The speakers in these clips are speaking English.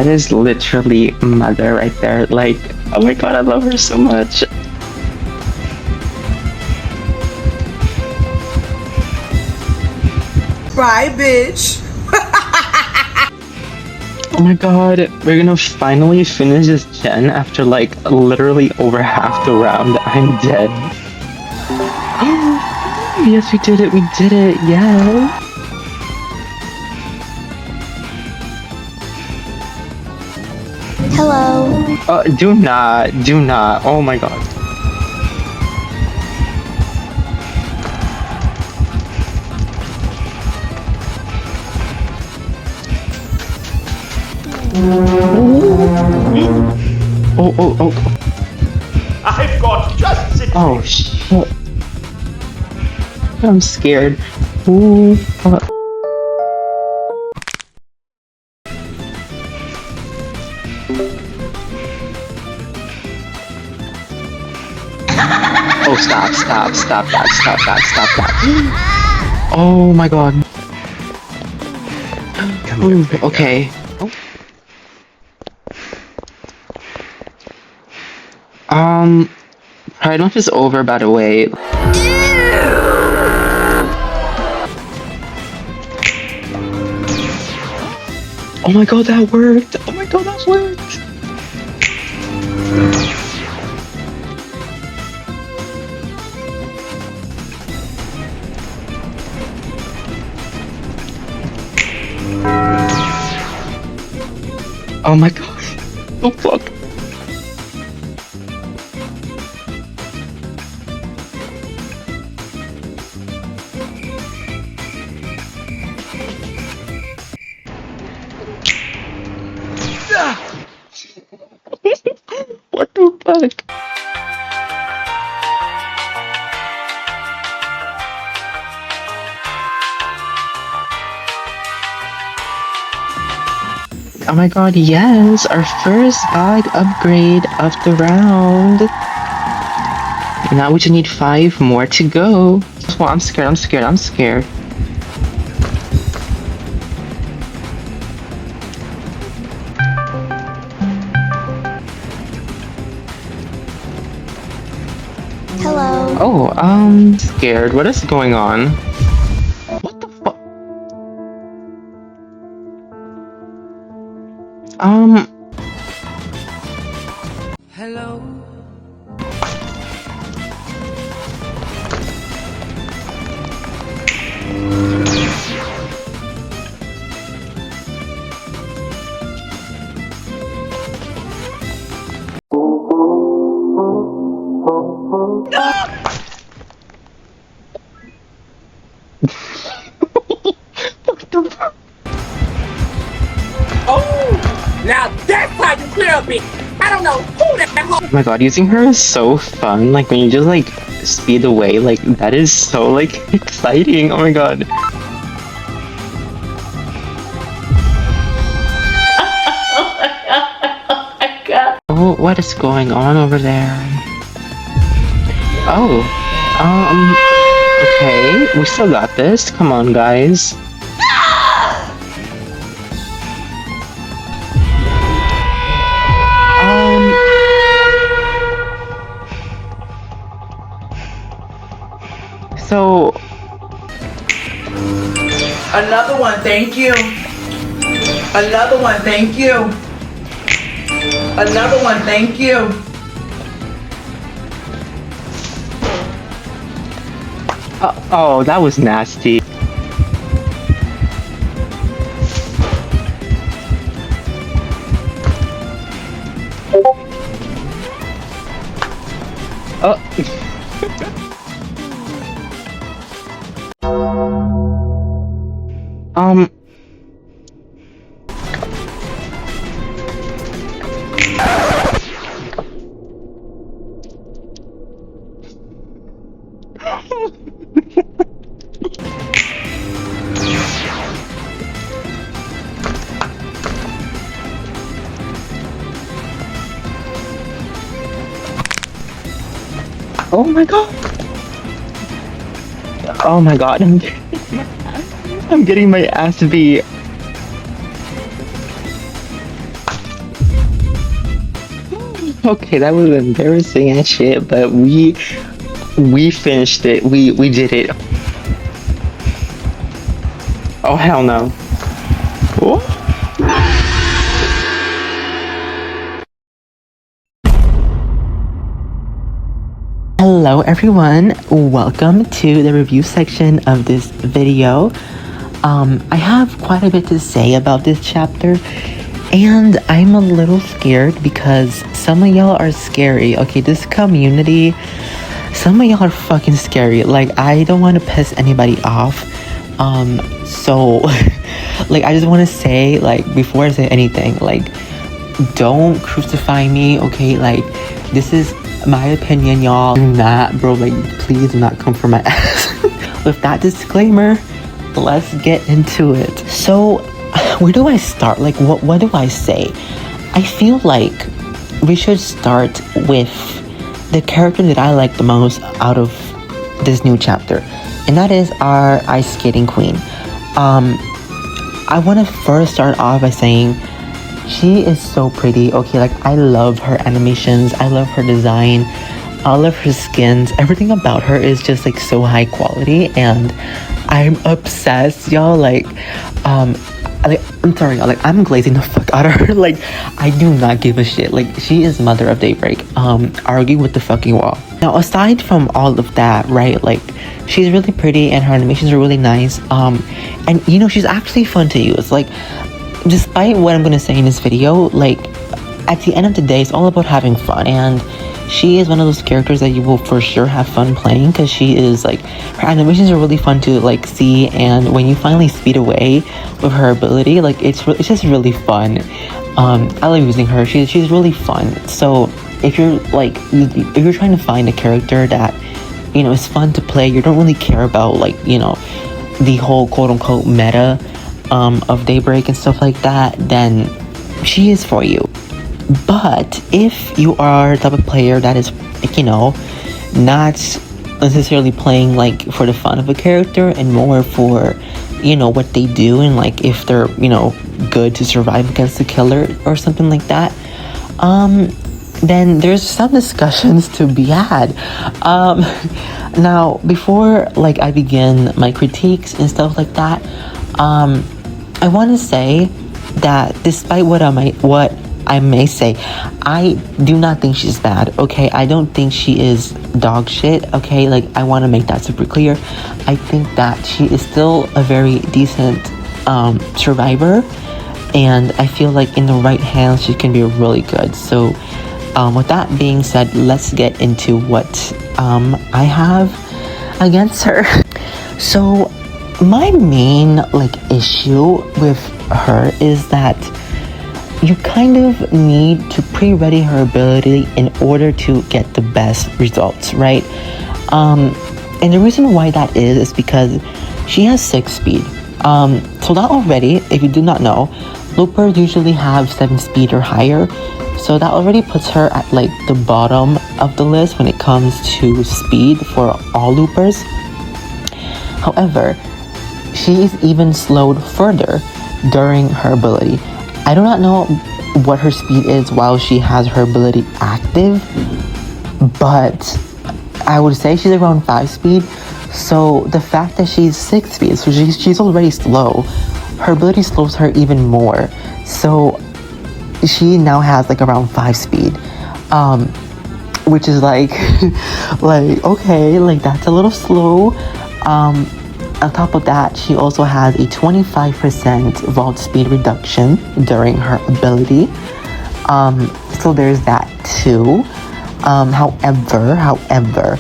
That is literally mother right there. Like, oh my god, I love her so much. Bye, bitch. Oh my god, we're gonna finally finish this gen after like literally over half the round. I'm dead. Yes, we did it, yeah. Hello. Do not, oh my god. Oh. I've got just Oh shit. I'm scared. Ooh. Oh, stop that. Oh my god. Ooh, okay. Pride Month is over, by the way. Oh my god, that worked! Oh my god, that worked! Oh my gosh. Oh fuck. What the fuck? Oh my god, yes! Our first bag upgrade of the round! Now we just need 5 more to go. Oh, I'm scared. Hello. Oh, scared. What is going on? What the fuck? Hello. What the fuck? Oh, now that's how you clear a bitch. I don't know who that Oh my god, using her is so fun. Like, when you just, like, speed away, like, that is so, like, exciting. Oh my god. Oh, what is going on over there? Oh, okay, we still got this. Come on, guys. So... Another one, thank you. Another one, thank you. Another one, thank you. oh, that was nasty. Oh my god. Oh my god, I'm getting my ass beat. Okay, that was embarrassing and shit, but we finished it. We did it. Oh hell no. What? Hello everyone, welcome to the review section of this video. I have quite a bit to say about this chapter, and I'm a little scared because some of y'all are scary. Okay, this community, some of y'all are fucking scary. Like, I don't want to piss anybody off. So like, I just want to say, like, before I say anything, like, don't crucify me, okay? Like, this is my opinion, y'all. Do not, bro, like, please do not come for my ass. With that disclaimer, let's get into it. So, where do I start? Like, what do I say? I feel like we should start with the character that I like the most out of this new chapter, and that is our ice skating queen. I want to first start off by saying she is so pretty. Okay, like, I love her animations, I love her design, I love her skins. Everything about her is just like so high quality, and I'm obsessed, y'all. Like, I'm sorry, y'all, like, I'm glazing the fuck out of her. Like, I do not give a shit. Like, she is mother of Daybreak. Argue with the fucking wall. Now, aside from all of that, right, like, she's really pretty and her animations are really nice. And you know, she's actually fun to use. Like, despite what I'm gonna say in this video, like, at the end of the day, it's all about having fun, and she is one of those characters that you will for sure have fun playing, because she is, like, her animations are really fun to, like, see, and when you finally speed away with her ability, like, it's just really fun. I love using her. She's really fun. So if you're like, if you're trying to find a character that, you know, is fun to play, you don't really care about, like, you know, the whole quote-unquote meta of Daybreak and stuff like that, then she is for you. But if you are the type of player that is, like, you know, not necessarily playing, like, for the fun of a character and more for, you know, what they do, and, like, if they're, you know, good to survive against the killer or something like that, then there's some discussions to be had. Now, before, like, I begin my critiques and stuff like that, I want to say that despite what I may say, I do not think she's bad, okay? I don't think she is dog shit, okay? Like, I want to make that super clear. I think that she is still a very decent survivor, and I feel like in the right hands she can be really good. So with that being said, let's get into what I have against her. So my main, like, issue with her is that you kind of need to pre-ready her ability in order to get the best results, right? And the reason why that is because she has 6 speed. So that already, if you do not know, loopers usually have 7 speed or higher. So that already puts her at, like, the bottom of the list when it comes to speed for all loopers. However, she is even slowed further during her ability. I do not know what her speed is while she has her ability active, but I would say she's around 5 speed. So the fact that she's 6 speed, so she's already slow, her ability slows her even more. So she now has, like, around 5 speed, which is like, like, okay, like, that's a little slow. On top of that, she also has a 25% vault speed reduction during her ability. So there's that too. However,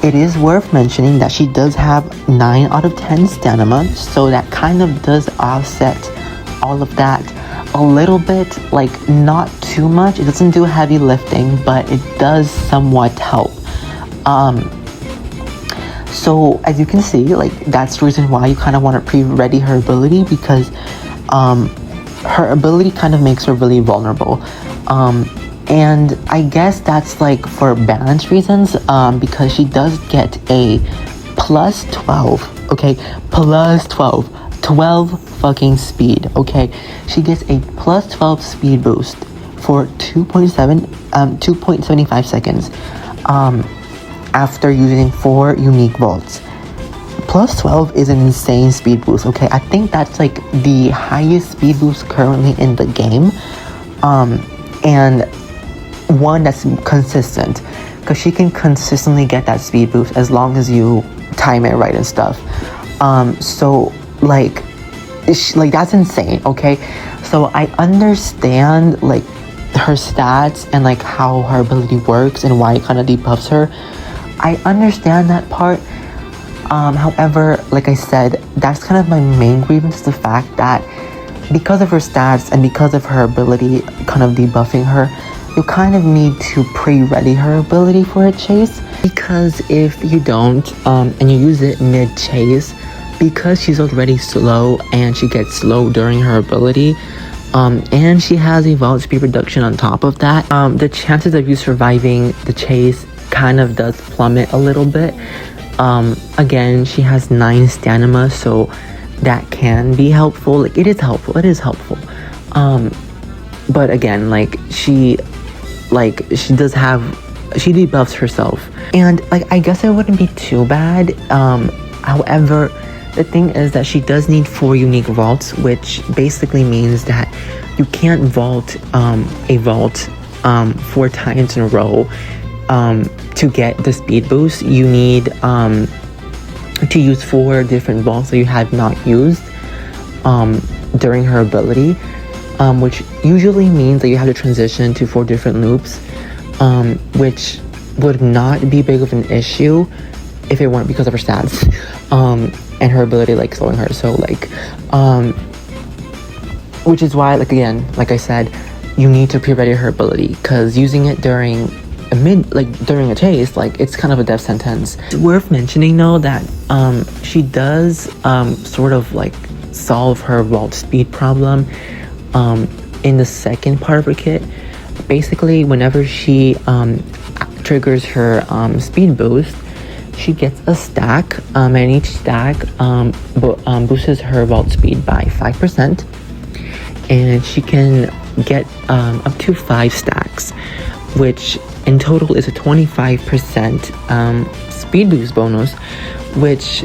it is worth mentioning that she does have 9 out of 10 stamina, so that kind of does offset all of that a little bit, like, not too much. It doesn't do heavy lifting, but it does somewhat help. So as you can see, like, that's the reason why you kind of want to pre-ready her ability, because her ability kind of makes her really vulnerable. And I guess that's, like, for balance reasons, because she does get a plus 12, okay? Plus 12 fucking speed, okay? She gets a plus 12 speed boost for 2.75 seconds after using 4 unique vaults. Plus 12 is an insane speed boost, okay? I think that's like the highest speed boost currently in the game. And one that's consistent, because she can consistently get that speed boost as long as you time it right and stuff. So like that's insane, okay? So I understand like her stats and like how her ability works and why it kind of debuffs her. I understand that part. However, like I said, that's kind of my main grievance, the fact that because of her stats and because of her ability kind of debuffing her, you kind of need to pre-ready her ability for a chase, because if you don't and you use it mid-chase, because she's already slow and she gets slow during her ability, and she has a vault speed reduction on top of that, the chances of you surviving the chase kind of does plummet a little bit. Again, she has 9 stamina, so that can be helpful. Like it is helpful. But again, like she debuffs herself, and like I guess it wouldn't be too bad. However, the thing is that she does need 4 unique vaults, which basically means that you can't vault a vault 4 times in a row to get the speed boost. You need to use 4 different vaults that you have not used during her ability, which usually means that you have to transition to 4 different loops, which would not be big of an issue if it weren't because of her stats and her ability like slowing her. So like which is why, like again, like I said, you need to pre-ready her ability, because using it during a chase, like it's kind of a death sentence. It's worth mentioning though that she does sort of like solve her vault speed problem in the second part of her kit. Basically, whenever she triggers her speed boost, she gets a stack, and each stack boosts her vault speed by 5%, and she can get up to 5 stacks, which in total is a 25% speed boost bonus, which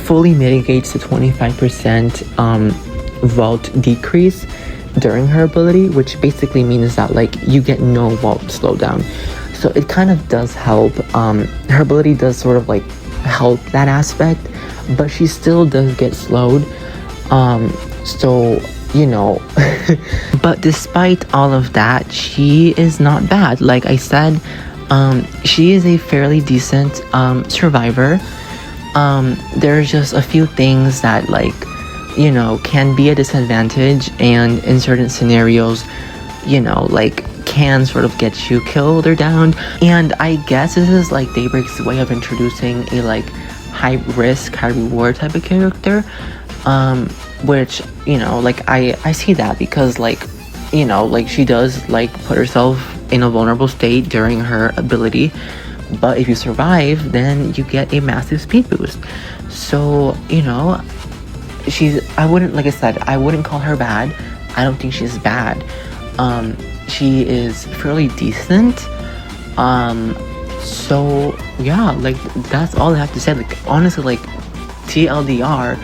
fully mitigates the 25% vault decrease during her ability, which basically means that like you get no vault slowdown. So it kind of does help. Her ability does sort of like help that aspect, but she still does get slowed. So you know, but despite all of that, she is not bad. Like I said, she is a fairly decent survivor. There's just a few things that like, you know, can be a disadvantage, and in certain scenarios, you know, like can sort of get you killed or downed. And I guess this is like Daybreak's way of introducing a like high risk, high reward type of character, which, you know, like I see that, because like, you know, like she does like put herself in a vulnerable state during her ability, but if you survive, then you get a massive speed boost. So, you know, I wouldn't call her bad. I don't think she's bad. She is fairly decent. So yeah, like that's all I have to say. Like honestly, like TLDR,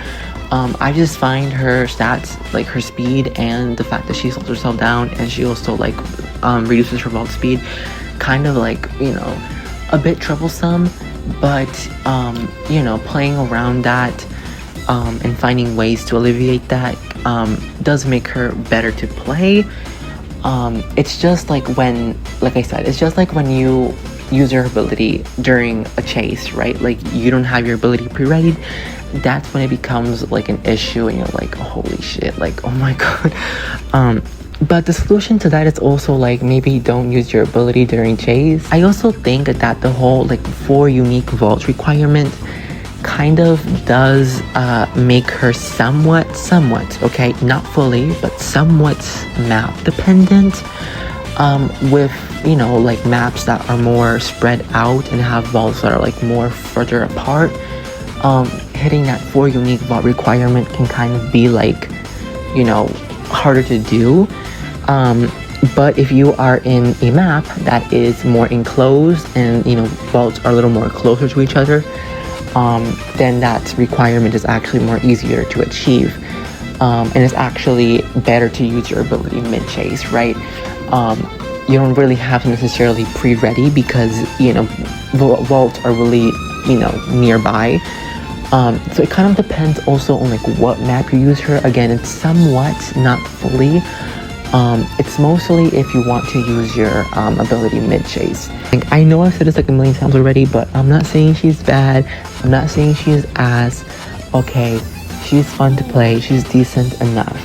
I just find her stats, like her speed and the fact that she slows herself down, and she also like reduces her vault speed, kind of like, you know, a bit troublesome. But you know, playing around that and finding ways to alleviate that does make her better to play. It's just like when, like I said, it's just like when you use your ability during a chase, right? Like you don't have your ability pre-readied. That's when it becomes like an issue, and you're like, holy shit, like, oh my god. But the solution to that is also like, maybe don't use your ability during chase. I also think that the whole like 4 unique vaults requirement kind of does make her somewhat, okay, not fully, but somewhat map dependent, with, you know, like maps that are more spread out and have vaults that are like more further apart. Hitting that 4 unique vault requirement can kind of be like, you know, harder to do. But if you are in a map that is more enclosed and vaults are a little more closer to each other, then that requirement is actually more easier to achieve. And it's actually better to use your ability mid-chase, right? You don't really have to necessarily pre-ready because vaults are really nearby. So it kind of depends also on like what map you use her. Again, it's somewhat, not fully. It's mostly if you want to use your ability mid-chase. Like, I know I've said this like a million times already, but I'm not saying she's bad. I'm not saying she's ass. Okay, she's fun to play. She's decent enough.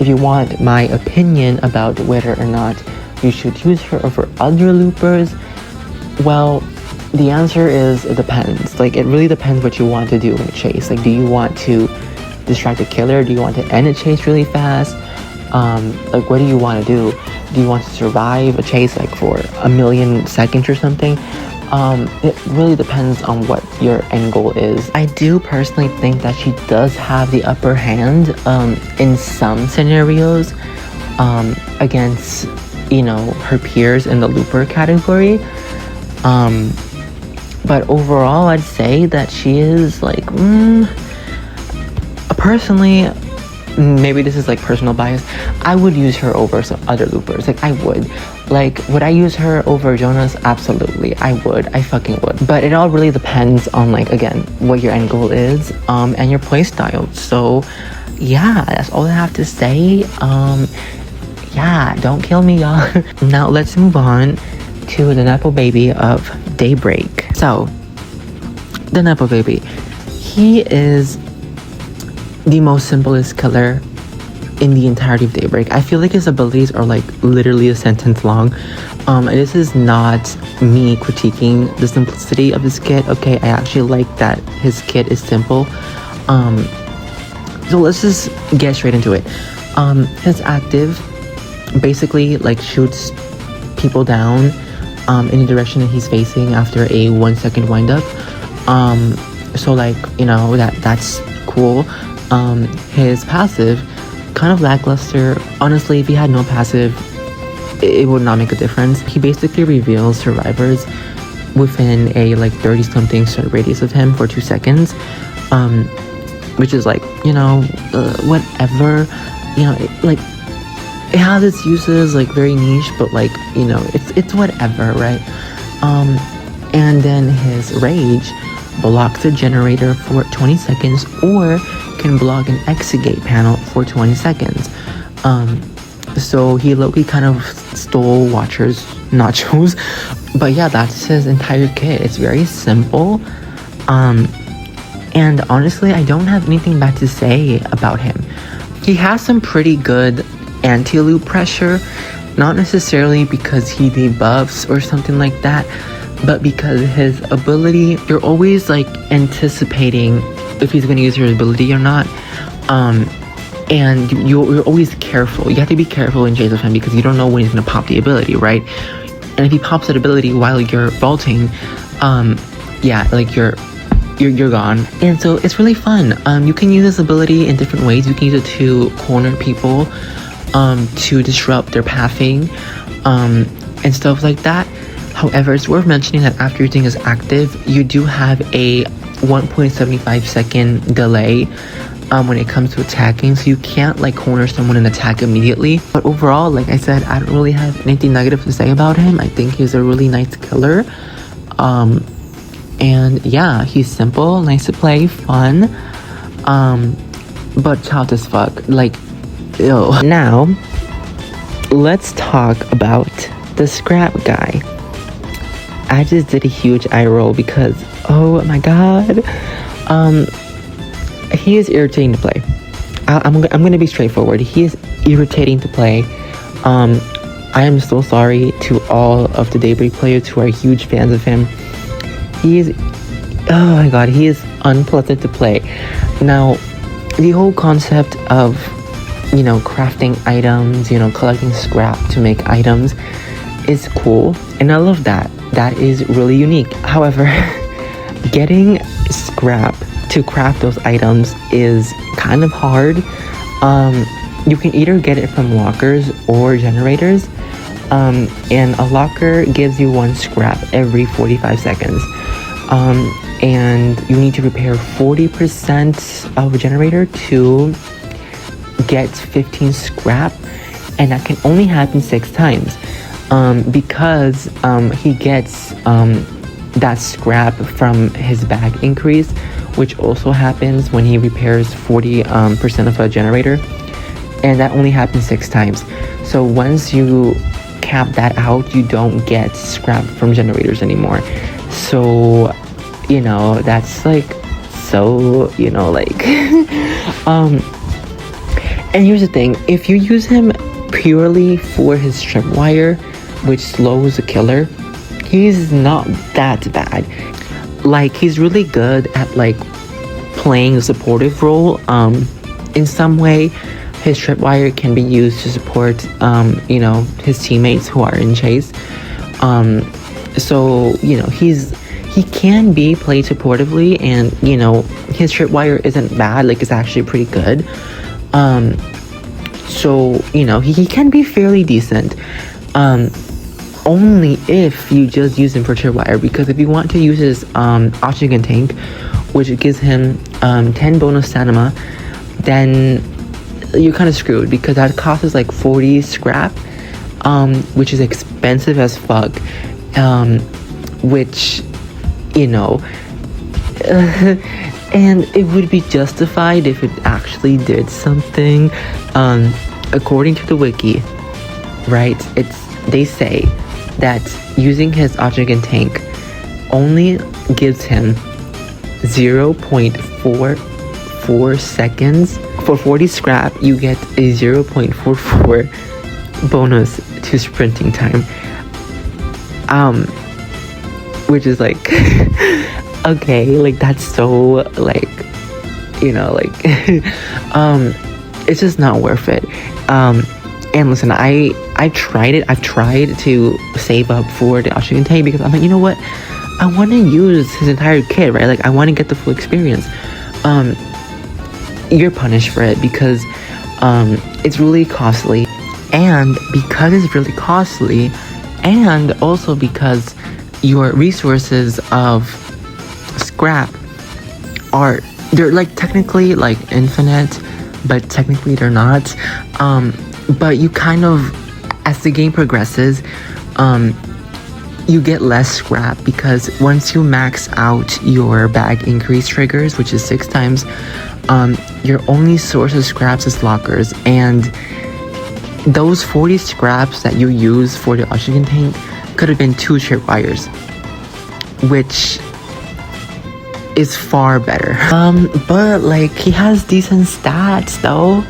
If you want my opinion about whether or not you should use her over other loopers, well, the answer is it depends. Like, it really depends what you want to do in a chase. Like, do you want to distract a killer? Do you want to end a chase really fast? Like, what do you want to do? Do you want to survive a chase like for a million seconds or something? It really depends on what your end goal is. I do personally think that she does have the upper hand in some scenarios against her peers in the looper category. But overall, I'd say that she is like, personally, maybe this is like personal bias, I would use her over some other loopers. Like, I would. Like, would I use her over Jonas? Absolutely, I would. I fucking would. But it all really depends on, like, again, what your end goal is, and your playstyle. So, yeah, that's all I have to say. Yeah, don't kill me, y'all. Now, let's move on to the Nepo baby of Daybreak. So, the Nepo baby. He is the most simplest killer in the entirety of Daybreak. I feel like his abilities are like literally a sentence long. This is not me critiquing the simplicity of his kit. Okay, I actually like that his kit is simple. So let's just get straight into it. His active basically like shoots people down in the direction that he's facing after a 1 second wind up. So like, that's cool. His passive, kind of lackluster. Honestly, if he had no passive, it would not make a difference. He basically reveals survivors within a like 30 something radius of him for 2 seconds, which is like, whatever. It has its uses, like very niche, but like, it's whatever, right? And then his rage blocks a generator for 20 seconds or can block an exit panel for 20 seconds. So he low-key kind of stole Watcher's nachos. But yeah, that's his entire kit. It's very simple. And honestly, I don't have anything bad to say about him. He has some pretty good anti-loop pressure, not necessarily because he debuffs or something like that, but because his ability, you're always like anticipating if he's going to use your ability or not, and you're always careful. You have to be careful in chase of him because you don't know when he's going to pop the ability, right? And if he pops that ability while you're vaulting, yeah, like you're gone. And so it's really fun. You can use this ability in different ways. You can use it to corner people, to disrupt their pathing, and stuff like that. However, it's worth mentioning that after using his active, you do have a 1.75 second delay when it comes to attacking, so you can't like corner someone and attack immediately. But overall, like I said, I don't really have anything negative to say about him. I think he's a really nice killer. And yeah, he's simple, nice to play, fun, but child as fuck, like, ew. Now, let's talk about the scrap guy. I just did a huge eye roll because, oh my god, he is irritating to play. I'm gonna be straightforward. He is irritating to play. I am so sorry to all of the Daybreak players who are huge fans of him. He is, oh my god, he is unpleasant to play. Now, the whole concept of, crafting items, collecting scrap to make items is cool, and I love that. That is really unique. However, getting scrap to craft those items is kind of hard. you can either get it from lockers or generators. And a locker gives you 1 scrap every 45 seconds. And you need to repair 40% of a generator to get 15 scrap, and that can only happen 6 times. Because he gets that scrap from his bag increase, which also happens when he repairs 40% of a generator, and that only happens 6 times. So once you cap that out, you don't get scrap from generators anymore. So, you know, that's like so, you know, like and here's the thing, if you use him purely for his tripwire, which slows the killer, he's not that bad. Like, he's really good at like playing a supportive role. In some way, his tripwire can be used to support you know, his teammates who are in chase. So, you know, he can be played supportively, and you know, his tripwire isn't bad, like it's actually pretty good. So, you know, he can be fairly decent. Only if you just use him for tripwire, because if you want to use his oxygen tank, which gives him 10 bonus stamina, then you're kind of screwed, because that costs like 40 scrap, which is expensive as fuck, which, you know, and it would be justified if it actually did something. According to the wiki, right, they say that using his oxygen tank only gives him 0.44 seconds. For 40 scrap, you get a 0.44 bonus to sprinting time. Which is like, okay, like that's so like, you know, like, it's just not worth it. And listen, I've tried to save up for the oxygen tank, because I'm like, you know what, I want to use his entire kit, right? Like, I want to get the full experience. You're punished for it, because it's really costly, and because it's really costly, and also because your resources of scrap they're like technically like infinite, but technically they're not. But you kind of, as the game progresses, you get less scrap, because once you max out your bag increase triggers, which is 6 times, your only source of scraps is lockers, and those 40 scraps that you use for the oxygen tank could have been 2 tripwires, which is far better. But like, he has decent stats though,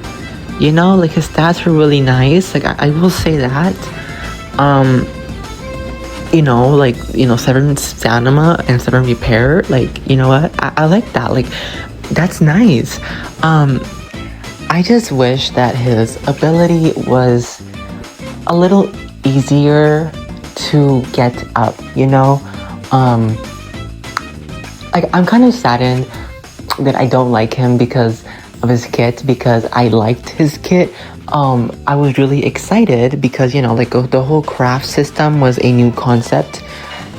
you know, like his stats are really nice. Like, I will say that. You know, like, you know, 7 stamina and 7 repair, like, you know what, I like that. Like, that's nice. I just wish that his ability was a little easier to get up, you know. I'm kind of saddened that I don't like him because of his kit, because I liked his kit. I was really excited because, you know, like the whole craft system was a new concept,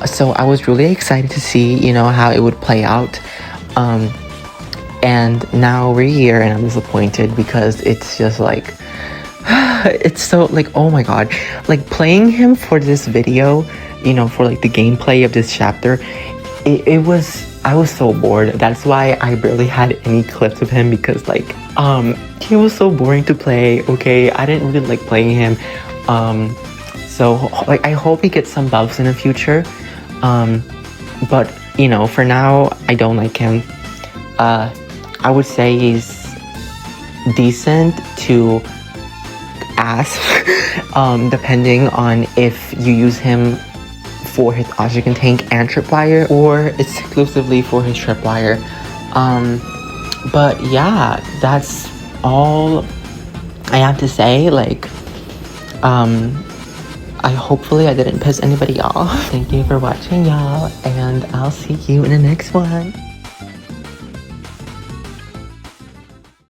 so I was really excited to see, you know, how it would play out. And now we're here and I'm disappointed, because it's just like it's so like, oh my god, like playing him for this video, you know, for like the gameplay of this chapter, I was so bored. That's why I barely had any clips of him, because like he was so boring to play. Okay, I didn't really like playing him. So like, I hope he gets some buffs in the future. But you know, for now, I don't like him. I would say he's decent to ass, depending on if you use him for his oxygen tank and tripwire, or exclusively for his tripwire. But yeah, that's all I have to say. Like, hopefully I didn't piss anybody off. Thank you for watching, y'all, and I'll see you in the next one.